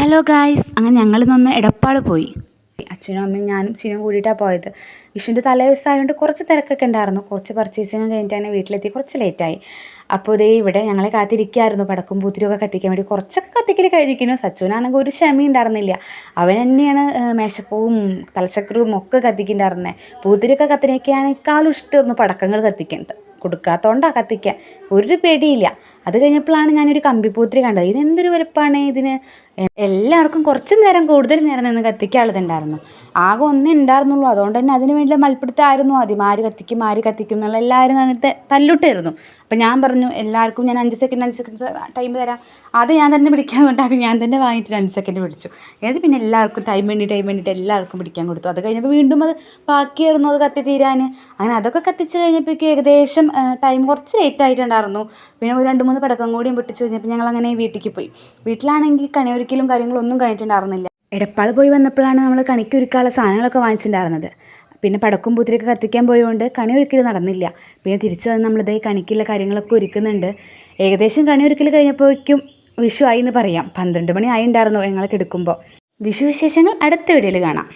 Hello guys, അങ്ങനെ ഞങ്ങളിന്നൊന്ന് എടപ്പാൾ പോയി. അച്ഛനും അമ്മയും ഞാനും ചിനും കൂടിയിട്ടാണ് പോയത്. വിഷുവിൻ്റെ തലേ ദിവസമായതുകൊണ്ട് കുറച്ച് തിരക്കൊക്കെ ഉണ്ടായിരുന്നു. കുറച്ച് പർച്ചേസിങ് കഴിഞ്ഞിട്ട് തന്നെ വീട്ടിലെത്തി കുറച്ച് ലേറ്റായി. അപ്പോൾ ഇതേ ഇവിടെ ഞങ്ങളെ കാത്തിരിക്കുകയായിരുന്നു പടക്കും പൂത്തിരിയൊക്കെ കത്തിക്കാൻ വേണ്ടി. കുറച്ചൊക്കെ കത്തിക്കൽ കഴിഞ്ഞിരിക്കുന്നു. സച്ചുവിനാണെങ്കിൽ ഒരു ക്ഷമ ഉണ്ടായിരുന്നില്ല. അവൻ തന്നെയാണ് മേശപ്പൂവും തലച്ചക്രവും ഒക്കെ കത്തിക്കുന്നുണ്ടായിരുന്നത്. പൂത്തിരിയൊക്കെ കത്തിനേക്കാളും ഇഷ്ടമായിരുന്നു പടക്കങ്ങൾ കത്തിക്കുന്നത്. കൊടുക്കാത്തതുകൊണ്ടാണ് കത്തിക്കാൻ ഒരു പേടിയില്ല. അത് കഴിഞ്ഞപ്പോഴാണ് ഞാനൊരു കമ്പിപ്പൂത്തിരി കണ്ടത്. ഇതെന്തൊരു വലുപ്പമാണ് ഇതിന്. എല്ലാവർക്കും കുറച്ച് നേരം കൂടുതൽ നേരം നിന്ന് കത്തിക്കാനുള്ളതുണ്ടായിരുന്നു. ആകെ ഒന്നേ ഉണ്ടായിരുന്നുള്ളൂ. അതുകൊണ്ട് തന്നെ അതിന് വേണ്ടി മൽപ്പിടുത്തമായിരുന്നു ആദ്യം. ആര് കത്തിക്കും എന്നുള്ള എല്ലാവരും അങ്ങനത്തെ തല്ലുട്ടായിരുന്നു. അപ്പം ഞാൻ പറഞ്ഞു എല്ലാവർക്കും ഞാൻ 5 സെക്കൻഡ് ടൈം തരാം. അത് ഞാൻ തന്നെ പിടിക്കാൻ കൊണ്ടാക്കി ഞാൻ തന്നെ വാങ്ങിയിട്ട് 5 സെക്കൻഡ് പിടിച്ചു. എന്നിട്ട് പിന്നെ എല്ലാവർക്കും ടൈം വേണ്ടിയിട്ട് എല്ലാവർക്കും പിടിക്കാൻ കൊടുത്തു. അത് കഴിഞ്ഞപ്പോൾ വീണ്ടും അത് ബാക്കിയായിരുന്നു അത് കത്തി തീരാൻ. അങ്ങനെ അതൊക്കെ കത്തിച്ച് കഴിഞ്ഞപ്പോഴേക്കും ഏകദേശം ടൈം കുറച്ച് ലേറ്റ് ആയിട്ടുണ്ടായിരുന്നു. പിന്നെ ഒരു 2-3 പടക്കം കൂടിയും പൊട്ടിച്ച് കഴിഞ്ഞപ്പോൾ ഞങ്ങളങ്ങനെ വീട്ടിലേക്ക് പോയി. വീട്ടിലാണെങ്കിൽ കണിയൊരുക്കലും കാര്യങ്ങളൊന്നും കഴിഞ്ഞിട്ടുണ്ടായിരുന്നില്ല. എടപ്പാൾ പോയി വന്നപ്പോഴാണ് നമ്മൾ കണിക്കൊരുക്കാനുള്ള സാധനങ്ങളൊക്കെ വാങ്ങിച്ചിട്ടുണ്ടായിരുന്നത്. പിന്നെ പടക്കും പൂത്തിരിയൊക്കെ കത്തിക്കാൻ പോയതുകൊണ്ട് കണിയൊരുക്കൽ നടന്നില്ല. പിന്നെ തിരിച്ച് വന്ന് നമ്മളിതേ കണിക്കുള്ള കാര്യങ്ങളൊക്കെ ഒരുക്കുന്നുണ്ട്. ഏകദേശം കണിയൊരുക്കൽ കഴിഞ്ഞപ്പോഴേക്കും വിഷു ആയി എന്ന് പറയാം. 12 മണി ആയി ഉണ്ടായിരുന്നു ഞങ്ങളൊക്കെ എടുക്കുമ്പോൾ. വിഷു വിശേഷങ്ങൾ അടുത്ത വീഡിയോയിൽ കാണാം.